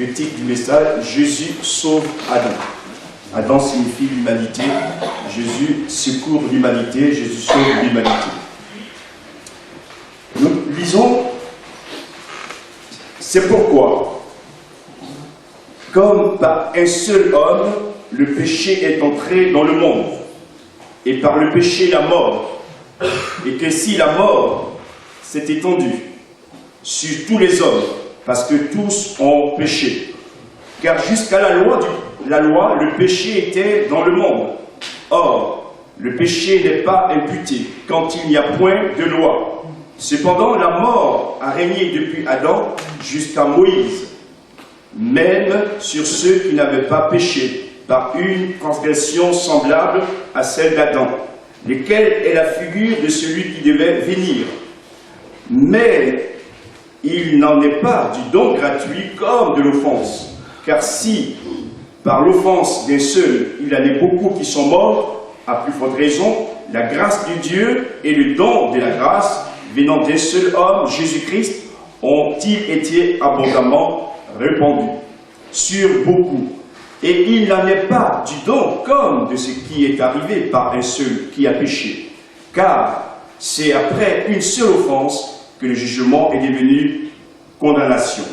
le titre du message, Jésus sauve Adam. Adam signifie l'humanité, Jésus secourt l'humanité, Jésus sauve l'humanité. Nous lisons, c'est pourquoi, comme par un seul homme, le péché est entré dans le monde, et par le péché la mort, et qu'ainsi la mort s'est étendue sur tous les hommes, parce que tous ont péché. Car jusqu'à la loi, le péché était dans le monde. Or, le péché n'est pas imputé quand il n'y a point de loi. Cependant, la mort a régné depuis Adam jusqu'à Moïse, même sur ceux qui n'avaient pas péché, par une transgression semblable à celle d'Adam, lequel est la figure de celui qui devait venir. Mais il n'en est pas du don gratuit comme de l'offense. Car si, par l'offense d'un seul, il y en a beaucoup qui sont morts, à plus forte raison, la grâce de Dieu et le don de la grâce, venant d'un seul homme, Jésus-Christ, ont-ils été abondamment répandus sur beaucoup. Et il n'en est pas du don comme de ce qui est arrivé par un seul qui a péché. Car c'est après une seule offense que le jugement est devenu condamnation.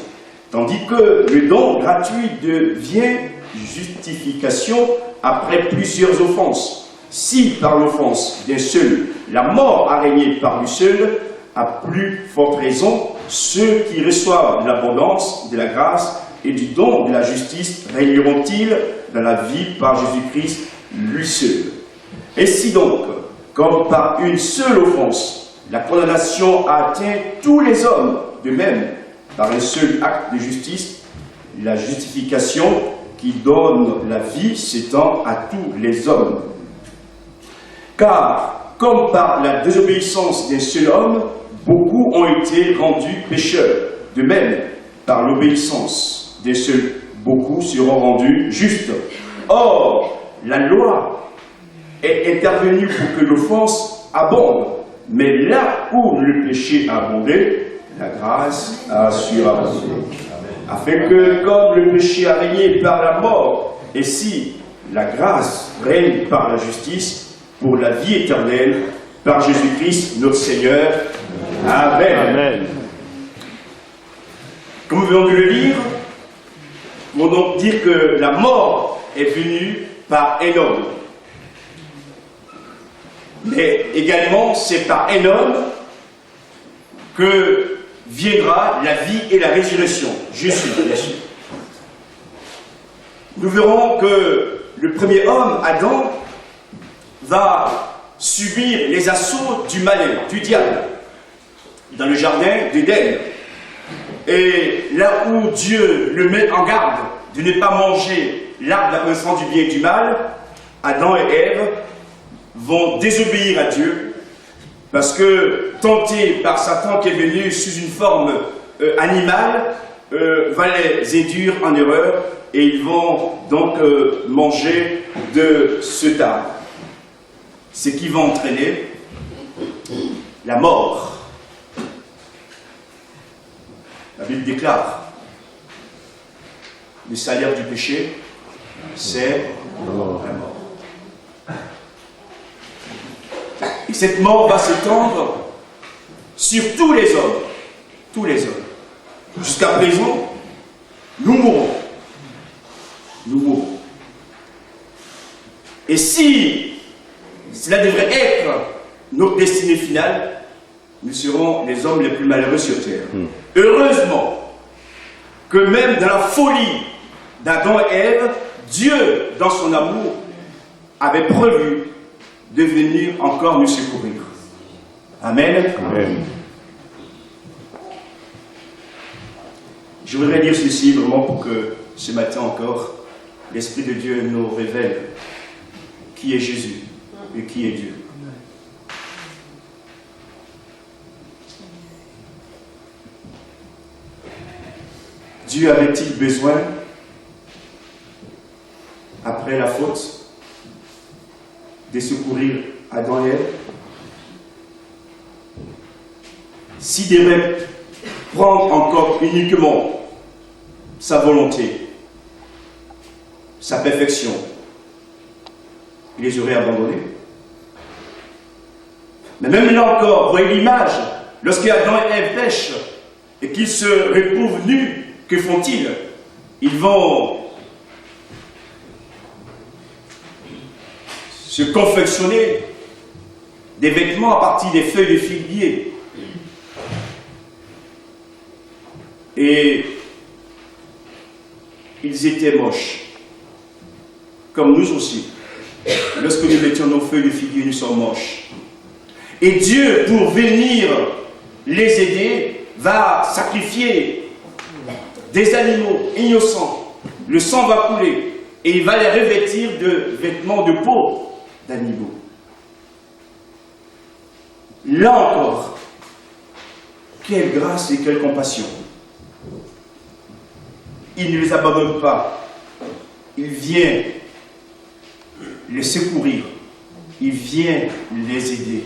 Tandis que le don gratuit devient justification après plusieurs offenses. Si par l'offense d'un seul, la mort a régné par lui seul, à plus forte raison, ceux qui reçoivent l'abondance de la grâce et du don de la justice régneront-ils dans la vie par Jésus-Christ, lui seul. Et si donc, comme par une seule offense, la condamnation a atteint tous les hommes, de même, par un seul acte de justice, la justification qui donne la vie s'étend à tous les hommes. Car, comme par la désobéissance d'un seul homme, beaucoup ont été rendus pécheurs. De même, par l'obéissance d'un seul, beaucoup seront rendus justes. Or, la loi est intervenue pour que l'offense abonde. Mais là où le péché a abondé, la grâce a surabondé. Afin que, comme le péché a régné par la mort, et si la grâce règne par la justice, pour la vie éternelle, par Jésus-Christ, notre Seigneur. Amen. Amen. Comme nous venons de le lire, nous pouvons donc dire que la mort est venue par un homme. Mais également, c'est par un homme que viendra la vie et la résurrection. Jésus, bien sûr. Nous verrons que le premier homme, Adam, va subir les assauts du malin, du diable, dans le jardin d'Éden. Et là où Dieu le met en garde de ne pas manger l'arbre de la connaissance du bien et du mal, Adam et Ève vont désobéir à Dieu, parce que, tentés par Satan qui est venu sous une forme animale, va les induire en erreur, et ils vont donc manger de cet arbre. Ce qui va entraîner la mort. La Bible déclare, le salaire du péché, c'est la mort. Et cette mort va s'étendre sur tous les hommes. Tous les hommes. Jusqu'à présent, nous mourrons. Nous mourrons. Et si cela devrait être notre destinée finale, nous serons les hommes les plus malheureux sur terre. Heureusement que même dans la folie d'Adam et Ève, Dieu, dans son amour, avait prévu de venir encore nous secourir. Amen. Amen. Je voudrais dire ceci vraiment pour que ce matin encore, l'Esprit de Dieu nous révèle qui est Jésus et qui est Dieu. Dieu avait-il besoin, après la faute, de secourir Adam et Ève? S'il devait prendre encore uniquement sa volonté, sa perfection, il les aurait abandonnés. Mais même là encore, voyez l'image, lorsqu'Adam et Ève pêchent et qu'ils se retrouvent nus, que font-ils? Ils vont se confectionner des vêtements à partir des feuilles de figuier. Et ils étaient moches, comme nous aussi. Lorsque nous mettions nos feuilles de figuier, nous sommes moches. Et Dieu, pour venir les aider, va sacrifier des animaux innocents. Le sang va couler et il va les revêtir de vêtements de peau d'animaux. Là encore, quelle grâce et quelle compassion. Il ne les abandonne pas. Il vient les secourir. Il vient les aider.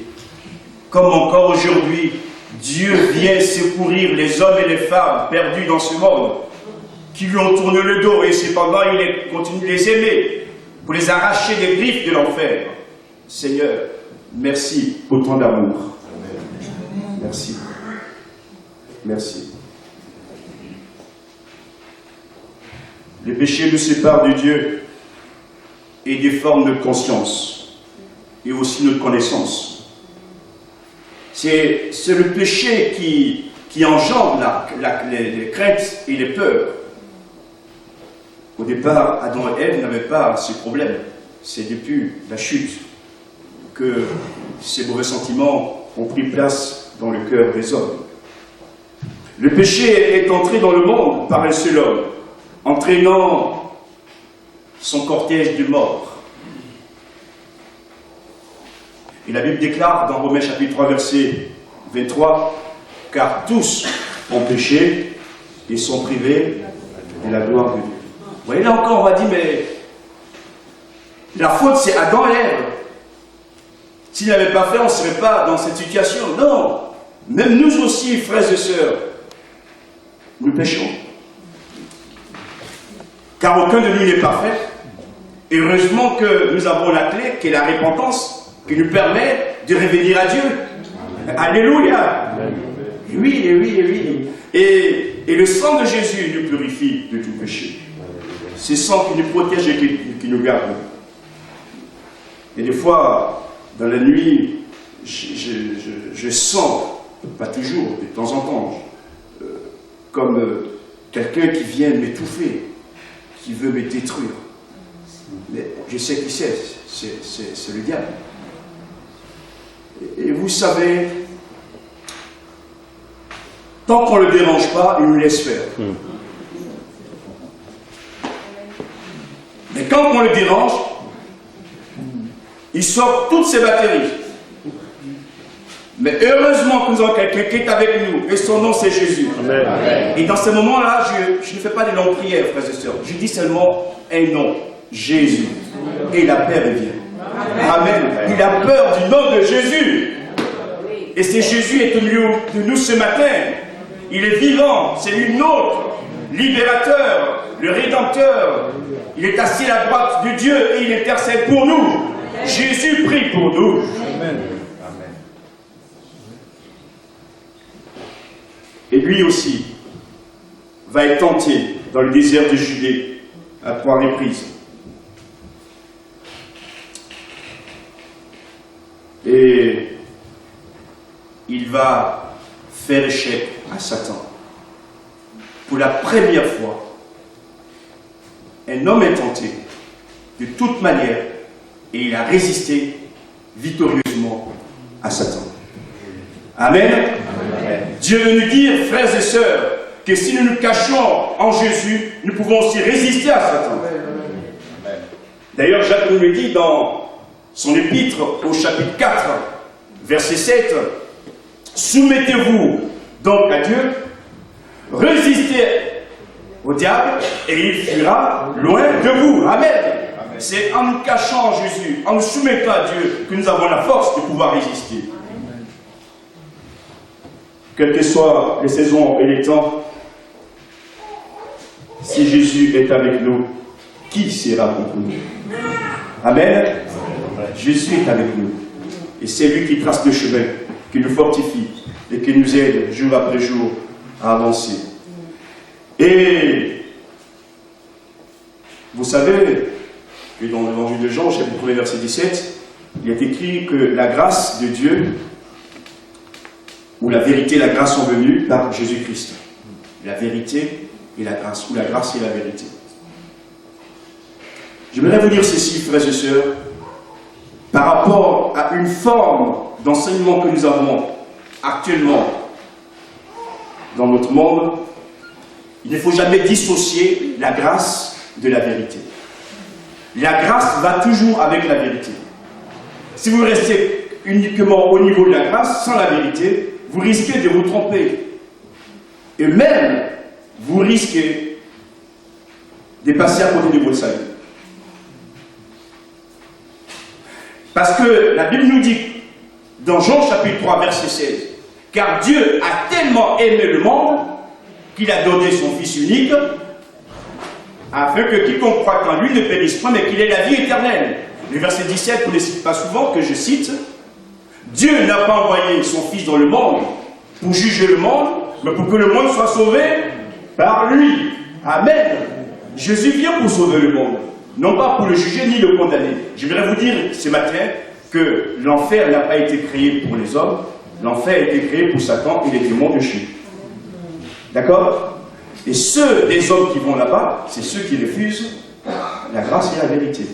Comme encore aujourd'hui, Dieu vient secourir les hommes et les femmes perdus dans ce monde, qui lui ont tourné le dos et cependant il continue de les aimer pour les arracher des griffes de l'enfer. Seigneur, merci pour ton amour. Merci. Merci. Le péché nous sépare de Dieu et des formes de conscience et aussi notre connaissance. C'est le péché qui engendre les craintes et les peurs. Au départ, Adam et Ève n'avaient pas ces problèmes. C'est depuis la chute que ces mauvais sentiments ont pris place dans le cœur des hommes. Le péché est entré dans le monde par un seul homme, entraînant son cortège de mort. Et la Bible déclare dans Romains chapitre 3, verset 23, « Car tous ont péché et sont privés de la gloire de Dieu. » Vous voyez, là encore, on va dire, mais la faute, c'est Adam et Ève. S'ils n'avaient pas fait, on ne serait pas dans cette situation. Non, même nous aussi, frères et sœurs, nous péchons. Car aucun de nous n'est parfait. Et heureusement que nous avons la clé, qui est la repentance, qui nous permet de revenir à Dieu. Alléluia. Oui, et oui, et oui. Et le sang de Jésus nous purifie de tout péché. C'est le sang qui nous protège et qui nous garde. Et des fois, dans la nuit, je sens, pas toujours, de temps en temps, comme quelqu'un qui vient m'étouffer, qui veut me détruire. Mais je sais qui c'est le diable. Et vous savez, tant qu'on ne le dérange pas, il nous laisse faire. Mais quand on le dérange, il sort toutes ses batteries. Mais heureusement que nous avons quelqu'un qui est avec nous, et son nom c'est Jésus. Amen. Et dans ce moment-là, je ne fais pas de longues prières, frères et sœurs. Je dis seulement un nom, Jésus. Et la paix revient. Amen. Il a peur du nom de Jésus. Et c'est Jésus est au milieu de nous ce matin. Il est vivant, c'est lui notre libérateur, le rédempteur. Il est assis à la droite de Dieu et il intercède pour nous. Jésus prie pour nous. Amen. Et lui aussi va être tenté dans le désert de Judée à 3 reprises. Et il va faire échec à Satan. Pour la première fois, un homme est tenté de toute manière et il a résisté victorieusement à Satan. Amen. Amen. Dieu veut nous dire, frères et sœurs, que si nous nous cachons en Jésus, nous pouvons aussi résister à Satan. D'ailleurs, Jacques nous le dit dans son épître au chapitre 4, verset 7, « Soumettez-vous donc à Dieu, résistez au diable, et il fuira loin de vous. » Amen. C'est en nous cachant en Jésus, en nous soumettant à Dieu, que nous avons la force de pouvoir résister. Quelles que soient les saisons et les temps, si Jésus est avec nous, qui sera contre nous? Amen. Jésus est avec nous. Et c'est lui qui trace le chemin, qui nous fortifie et qui nous aide jour après jour à avancer. Et vous savez que dans l'évangile de Jean, chapitre 1, verset 17, il est écrit que la grâce de Dieu, ou la vérité et la grâce sont venues par Jésus-Christ. La vérité et la grâce, ou la grâce et la vérité. J'aimerais vous dire ceci, frères et sœurs, par rapport à une forme d'enseignement que nous avons actuellement dans notre monde, il ne faut jamais dissocier la grâce de la vérité. La grâce va toujours avec la vérité. Si vous restez uniquement au niveau de la grâce, sans la vérité, vous risquez de vous tromper. Et même, vous risquez de passer à côté de votre salut. Parce que la Bible nous dit, dans Jean chapitre 3, verset 16, « Car Dieu a tellement aimé le monde qu'il a donné son Fils unique, afin que quiconque croit en lui ne périsse point, mais qu'il ait la vie éternelle. » Le verset 17, on ne cite pas souvent, que je cite, « Dieu n'a pas envoyé son Fils dans le monde pour juger le monde, mais pour que le monde soit sauvé par lui. » Amen. Jésus vient pour sauver le monde, non pas pour le juger ni le condamner. Je voudrais vous dire ce matin que l'enfer n'a pas été créé pour les hommes, l'enfer a été créé pour Satan et les démons de Dieu. D'accord? Et ceux des hommes qui vont là-bas, c'est ceux qui refusent la grâce et la vérité.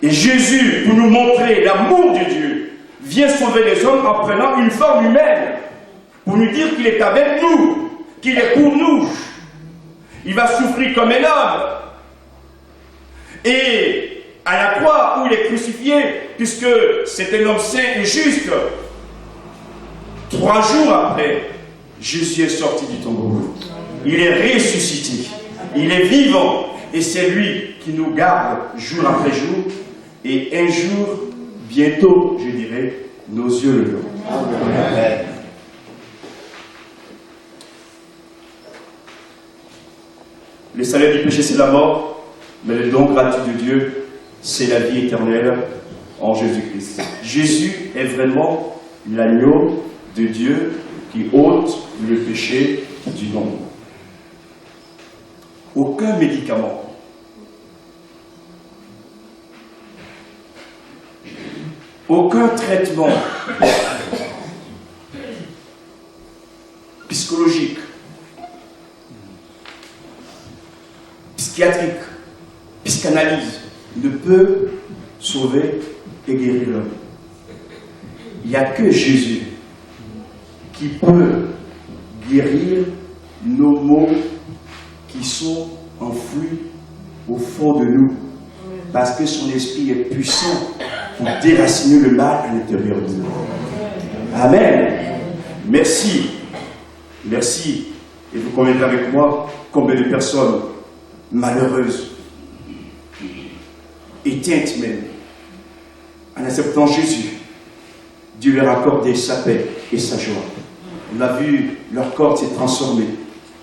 Et Jésus, pour nous montrer l'amour de Dieu, vient sauver les hommes en prenant une forme humaine, pour nous dire qu'il est avec nous, qu'il est pour nous. Il va souffrir comme un homme. Et à la croix où il est crucifié, puisque c'est un homme saint et juste, 3 jours après, Jésus est sorti du tombeau. Il est ressuscité. Il est vivant. Et c'est lui qui nous garde jour après jour. Et un jour, bientôt, je dirais, nos yeux le verront. Amen. Le salaire du péché, c'est la mort, mais le don gratuit de Dieu, c'est la vie éternelle en Jésus-Christ. Jésus est vraiment l'agneau de Dieu qui ôte le péché du monde. Aucun médicament, aucun traitement psychologique, psychiatrique, psychanalyse ne peut sauver et guérir l'homme. Il n'y a que Jésus qui peut guérir nos maux qui sont enfouis au fond de nous, parce que son esprit est puissant pour déraciner le mal à l'intérieur de nous. Amen. Merci. Merci. Et vous conviendrez avec moi combien de personnes malheureuses, éteintes même, en acceptant Jésus, Dieu leur a accordé sa paix et sa joie. On a vu leur corps s'est transformé.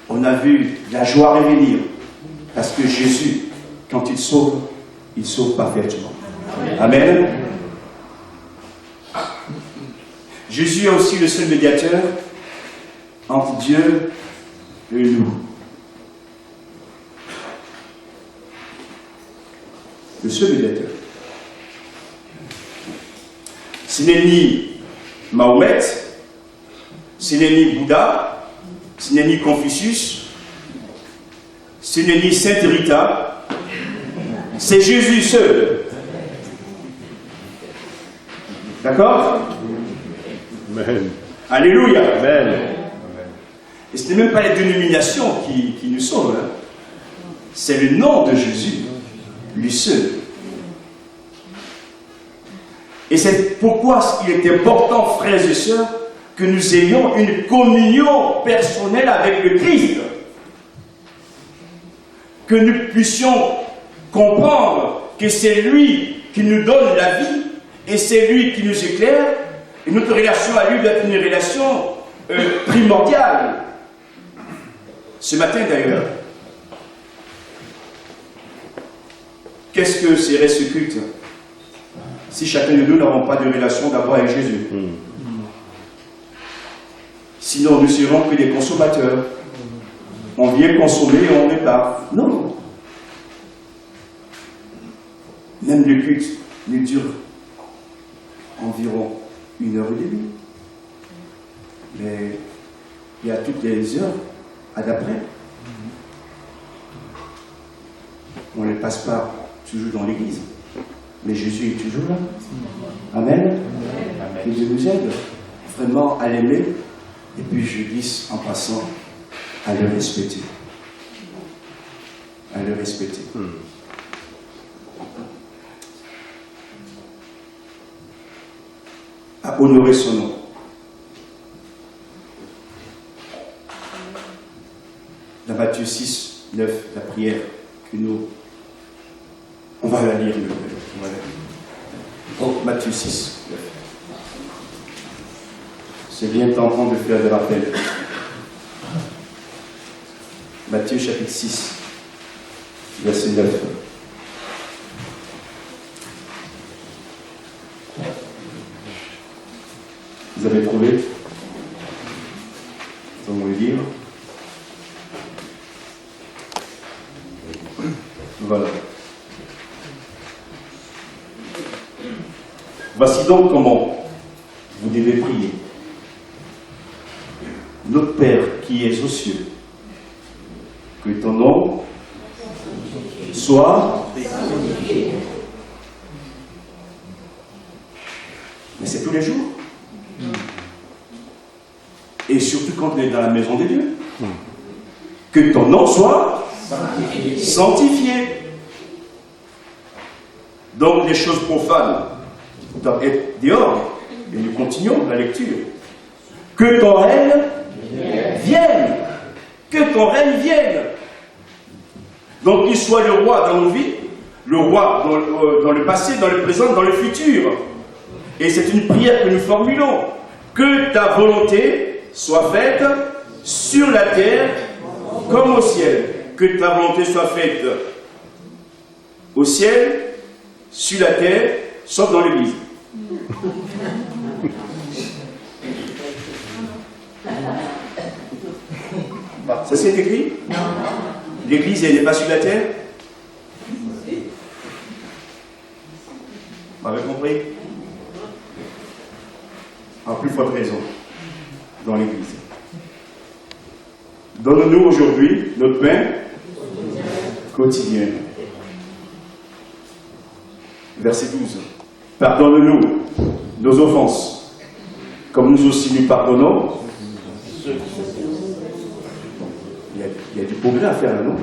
On a vu la joie revenir. Parce que Jésus, quand il sauve parfaitement. Amen. Jésus est aussi le seul médiateur entre Dieu et nous. Le seul médiateur. Ce n'est ni Mahomet, ce n'est ni Bouddha, ce n'est ni Confucius, ce n'est ni Sainte Rita, c'est Jésus seul. D'accord? Amen. Alléluia. Amen. Et ce n'est même pas les dénominations qui nous sauvent. Hein. C'est le nom de Jésus, lui seul. Et c'est pourquoi il est important, frères et sœurs, que nous ayons une communion personnelle avec le Christ. Que nous puissions comprendre que c'est lui qui nous donne la vie et c'est lui qui nous éclaire. Et notre relation à lui doit être une relation primordiale. Ce matin d'ailleurs, qu'est-ce que serait ce culte si chacun de nous n'avons pas de relation d'abord avec Jésus? Sinon, nous serons que des consommateurs. On vient consommer et on repart. Non. Même le culte ne dure environ 1h30. Mais il y a toutes les heures à d'après. On ne passe pas toujours dans l'église. Mais Jésus est toujours là. Amen. Que Dieu nous aide vraiment à l'aimer. Et puis je glisse en passant à le respecter. À le respecter. À honorer son nom. Dans Matthieu 6, 9, la prière que nous... On va la lire. Oh, Matthieu 6, 9. C'est bien tentant de faire des rappels. Matthieu chapitre 6, verset 9. Vous avez trouvé? Nous allons le lire. Voilà. Voici donc comment vous devez prier. Notre Père qui es aux cieux, que ton nom soit... Mais c'est tous les jours. Et surtout quand on est dans la maison de Dieu. Que ton nom soit sanctifié. Donc les choses profanes doivent être dehors. Et nous continuons la lecture. Que ton règne vienne. Que ton règne vienne. Donc qu'il soit le roi dans nos vies, le roi dans le passé, dans le présent, dans le futur. Et c'est une prière que nous formulons. Que ta volonté soit faite sur la terre comme au ciel. Que ta volonté soit faite au ciel, sur la terre, sauf dans l'église. Ça c'est écrit? L'église, elle n'est pas sur la terre? Vous m'avez compris? En plus forte raison, dans l'église. Donne-nous aujourd'hui notre pain quotidien. Verset 12. Pardonne-nous nos offenses, comme nous aussi nous pardonnons. Il y a du progrès à faire là, non?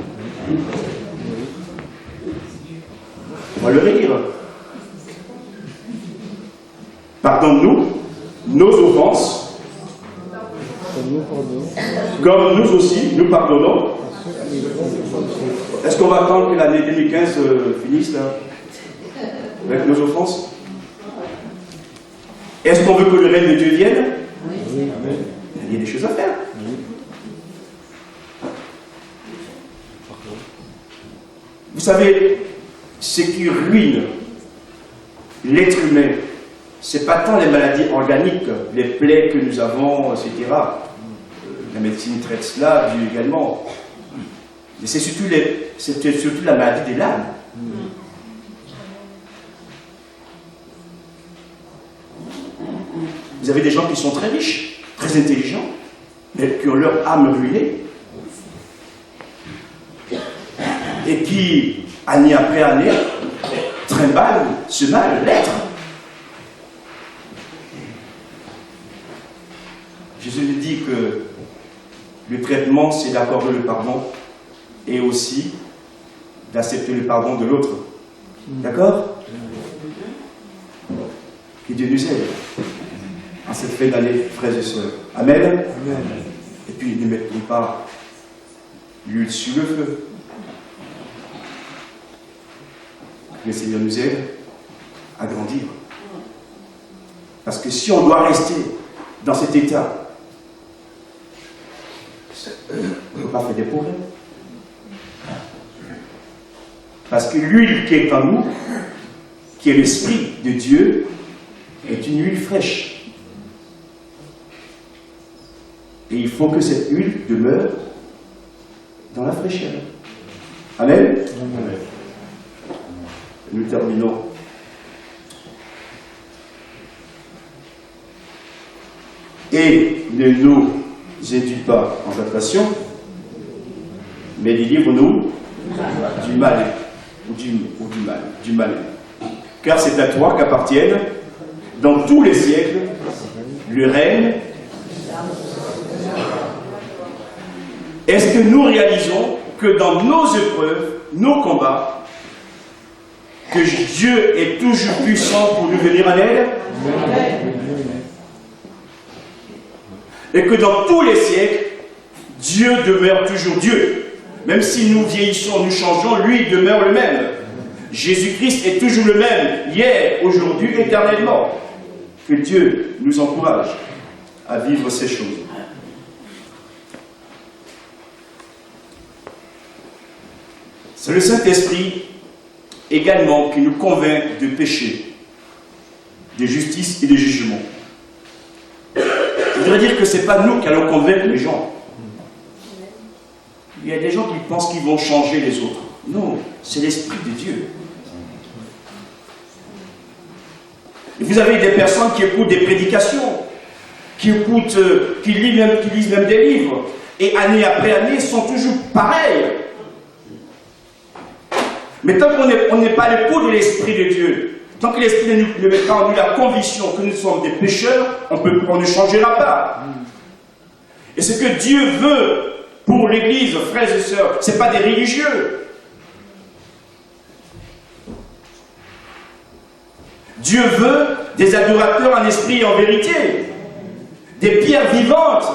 On va le relire. Pardonne-nous nos offenses, comme nous aussi nous pardonnons. Est-ce qu'on va attendre que l'année 2015 finisse là, avec nos offenses? Est-ce qu'on veut que le règne de Dieu vienne? Il y a des choses à faire. Vous savez, ce qui ruine l'être humain, ce n'est pas tant les maladies organiques, les plaies que nous avons, etc. La médecine traite cela, Dieu également. Mais c'est surtout la maladie de l'âme. Vous avez des gens qui sont très riches, très intelligents, mais qui ont leur âme ruinée. Et qui, année après année, trimballent ce mal, l'être. Jésus nous dit que le traitement, c'est d'accorder le pardon et aussi d'accepter le pardon de l'autre. D'accord? Que Dieu nous aide en cette fin d'année, frères et sœurs. Amen. Amen. Et puis, ne mettons pas l'huile sur le feu. Que le Seigneur nous aide à grandir. Parce que si on doit rester dans cet état, on ne peut pas fait des progrès. Parce que l'huile qui est en nous, qui est l'Esprit de Dieu, est une huile fraîche. Et il faut que cette huile demeure dans la fraîcheur. Amen. Amen. Nous terminons. Et ne nous induis pas en tentation, mais délivre-nous du mal, du mal. Car c'est à toi qu'appartiennent, dans tous les siècles, le règne. Est-ce que nous réalisons que dans nos épreuves, nos combats, que Dieu est toujours puissant pour nous venir en aide? Et que dans tous les siècles, Dieu demeure toujours Dieu. Même si nous vieillissons, nous changeons, lui demeure le même. Jésus-Christ est toujours le même, hier, aujourd'hui, éternellement. Que Dieu nous encourage à vivre ces choses. C'est le Saint-Esprit également qui nous convainc de péché, de justice et de jugement. Je voudrais dire que ce n'est pas nous qui allons convaincre les gens. Il y a des gens qui pensent qu'ils vont changer les autres. Non, c'est l'Esprit de Dieu. Et vous avez des personnes qui écoutent des prédications, qui lisent même des livres, et année après année sont toujours pareils. Mais tant qu'on n'est pas à l'écoute de l'Esprit de Dieu, tant que l'Esprit ne met pas en nous la conviction que nous sommes des pécheurs, on ne changera pas. Et ce que Dieu veut pour l'Église, frères et sœurs, ce n'est pas des religieux. Dieu veut des adorateurs en esprit et en vérité, des pierres vivantes,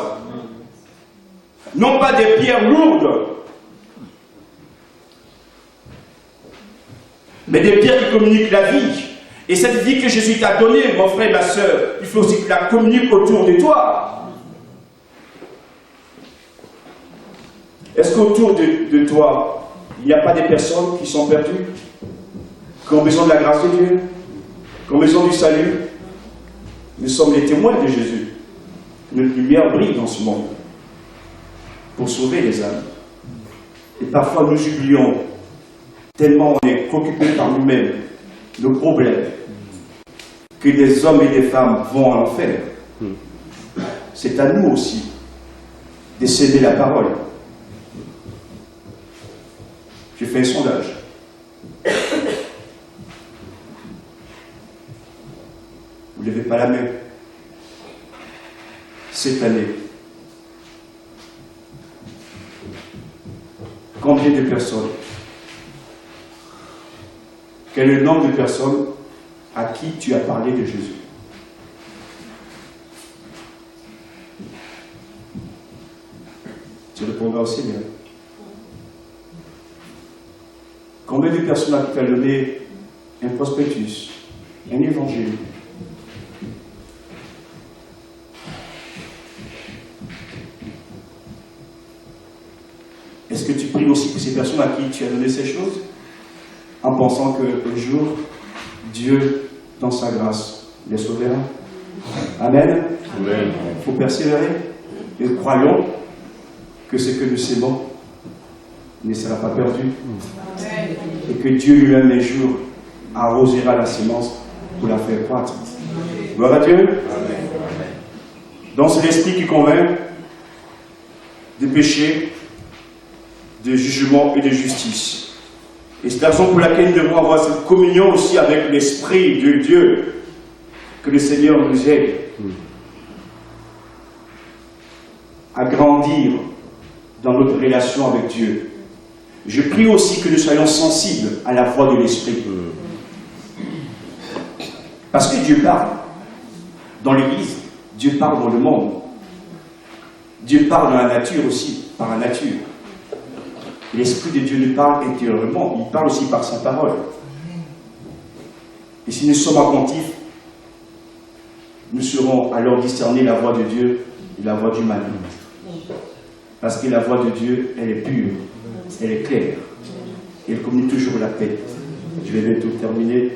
non pas des pierres lourdes, mais des pierres qui communiquent la vie. Et cette vie que Jésus t'a donnée, mon frère et ma sœur, il faut aussi que tu la communiques autour de toi. Est-ce qu'autour de toi, il n'y a pas des personnes qui sont perdues, qui ont besoin de la grâce de Dieu, qui ont besoin du salut? Nous sommes les témoins de Jésus. Notre lumière brille dans ce monde pour sauver les âmes. Et parfois nous oublions, tellement on est préoccupé par nous-mêmes, nos problèmes, que des hommes et des femmes vont en enfer. C'est à nous aussi de s'aimer la parole. J'ai fait un sondage. Vous ne levez pas la main. Cette année, combien de personnes? Quel est le nombre de personnes à qui tu as parlé de Jésus? Tu répondras aussi bien. Combien de personnes à qui tu as donné un prospectus, un évangile? Est-ce que tu pries aussi pour ces personnes à qui tu as donné ces choses, en pensant qu'un jour, Dieu, dans sa grâce, les sauvera? Amen. Amen. Il faut persévérer. Et croyons que ce que nous sémons ne sera pas perdu. Amen. Et que Dieu lui-même un jour arrosera la semence pour la faire croître. Gloire à Dieu. Amen. Donc c'est l'Esprit qui convainc de péché, de jugement et de justice. Et c'est la raison pour laquelle nous devons avoir cette communion aussi avec l'Esprit de Dieu. Que le Seigneur nous aide à grandir dans notre relation avec Dieu. Je prie aussi que nous soyons sensibles à la voix de l'Esprit. Parce que Dieu parle dans l'Église, Dieu parle dans le monde. Dieu parle dans la nature aussi, par la nature. L'Esprit de Dieu nous parle intérieurement, il parle aussi par sa parole. Et si nous sommes attentifs, nous saurons alors discerner la voix de Dieu et la voix du mal. Parce que la voix de Dieu, elle est pure, elle est claire. Et elle communique toujours la paix. Je vais bientôt terminer.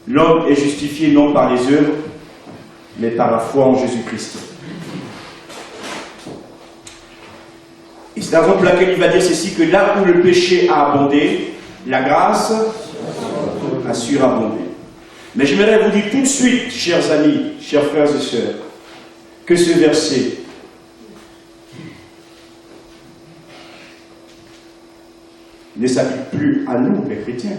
L'homme est justifié non par les œuvres, mais par la foi en Jésus-Christ. Et c'est la raison pour laquelle il va dire ceci, que là où le péché a abondé, la grâce a surabondé. Mais j'aimerais vous dire tout de suite, chers amis, chers frères et sœurs, que ce verset ne s'applique plus à nous, les chrétiens.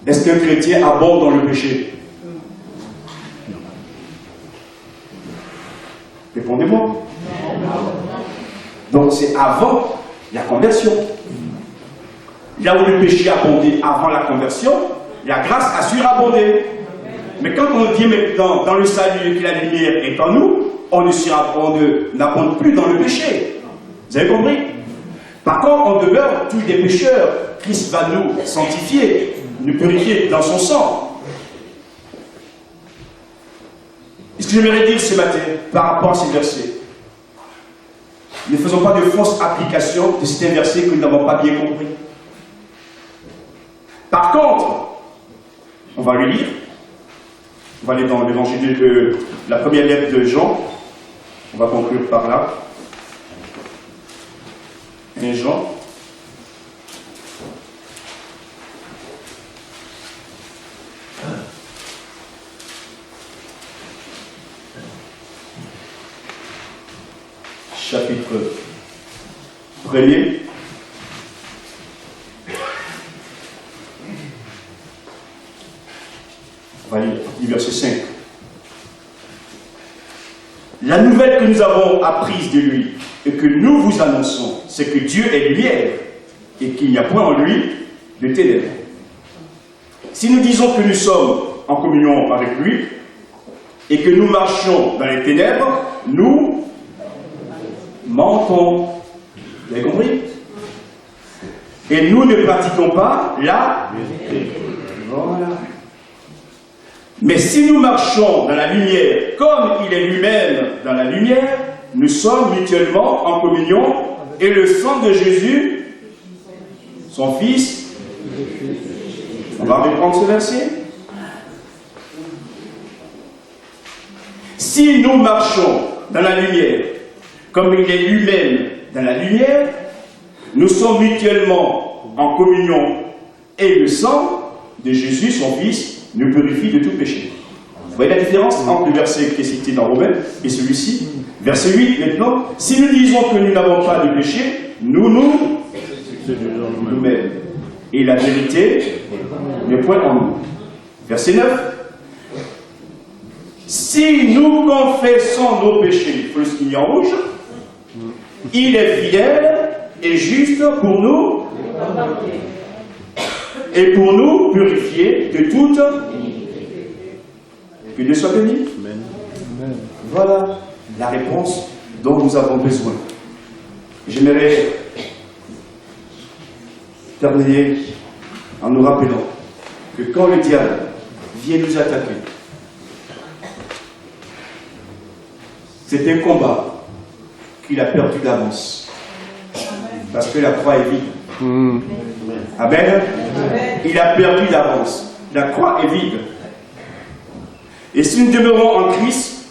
Est-ce qu'un chrétien abonde dans le péché? Répondez-moi. Donc c'est avant la conversion. Là où le péché a abondé avant la conversion, la grâce a surabondé. Mais quand on vient maintenant dans le salut et que la lumière est en nous, on n'abonde plus dans le péché. Vous avez compris? Par contre, on demeure tous des pécheurs. Christ va nous sanctifier, nous purifier dans son sang. Et ce que j'aimerais dire ce matin par rapport à ces versets, ne faisons pas de fausses applications de certains versets que nous n'avons pas bien compris. Par contre, on va le lire. On va aller dans l'évangile de la première lettre de Jean. On va conclure par là. 1 Jean. Chapitre 1er. On va lire du verset 5. La nouvelle que nous avons apprise de lui et que nous vous annonçons, c'est que Dieu est lumière et qu'il n'y a point en lui de ténèbres. Si nous disons que nous sommes en communion avec lui et que nous marchons dans les ténèbres, nous mentons. Vous avez compris? Et nous ne pratiquons pas la vérité. Voilà. Mais si nous marchons dans la lumière, comme il est lui-même dans la lumière, nous sommes mutuellement en communion, et le sang de Jésus, son Fils, on va reprendre ce verset. Si nous marchons dans la lumière, comme il est lui-même dans la lumière, nous sommes mutuellement en communion, et le sang de Jésus, son Fils, nous purifie de tout péché. Vous voyez la différence entre le verset qui est cité dans Romains et celui-ci? Verset 8 maintenant. Si nous disons que nous n'avons pas de péché, nous-mêmes. Et la vérité n'est point en nous. Verset 9. Si nous confessons nos péchés, il faut le signer en rouge, il est fidèle et juste pour nous et pour nous purifier de toute iniquité. Que Dieu soit béni. Amen. Voilà la réponse dont nous avons besoin. J'aimerais terminer en nous rappelant que quand le diable vient nous attaquer, c'est un combat qu'il a perdu d'avance. Parce que la croix est vide. Amen. Il a perdu d'avance. La croix est vide. Et si nous demeurons en Christ,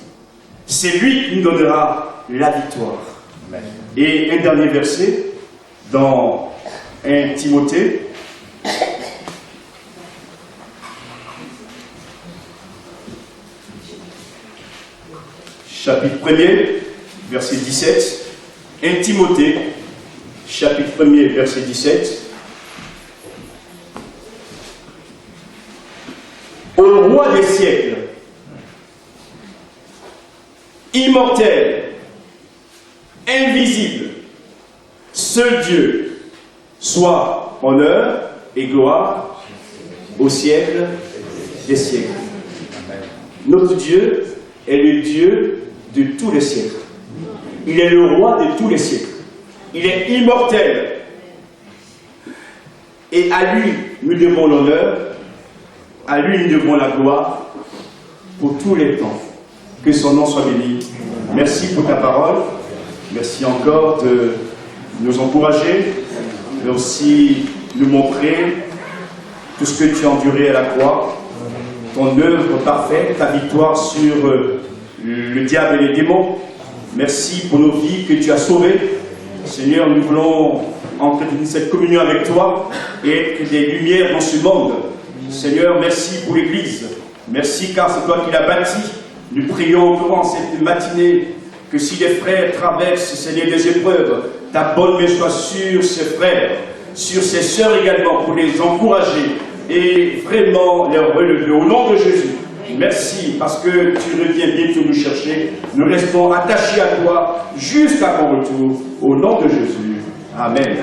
c'est lui qui nous donnera la victoire. Amen. Et un dernier verset dans 1 Timothée. Chapitre 1er, verset 17. 1 Timothée, chapitre 1er, verset 17. Au roi des siècles, immortel, invisible, seul Dieu, soit honneur et gloire au siècle des siècles. Notre Dieu est le Dieu de tous les siècles. Il est le roi de tous les siècles. Il est immortel. Et à lui, nous devons l'honneur À lui, nous devons la gloire pour tous les temps. Que son nom soit béni. Merci pour ta parole. Merci encore de nous encourager, mais aussi nous montrer tout ce que tu as enduré à la croix, ton œuvre parfaite, ta victoire sur le diable et les démons. Merci pour nos vies que tu as sauvées. Seigneur, nous voulons entretenir cette communion avec toi et être des lumières dans ce monde. Seigneur, merci pour l'Église. Merci car c'est toi qui l'as bâtie. Nous prions durant cette matinée que si les frères traversent, Seigneur, des épreuves, ta bonne main soit sur ces frères, sur ces sœurs également, pour les encourager et vraiment les relever. Au nom de Jésus, merci parce que tu reviens bientôt nous chercher. Nous restons attachés à toi jusqu'à ton retour. Au nom de Jésus. Amen.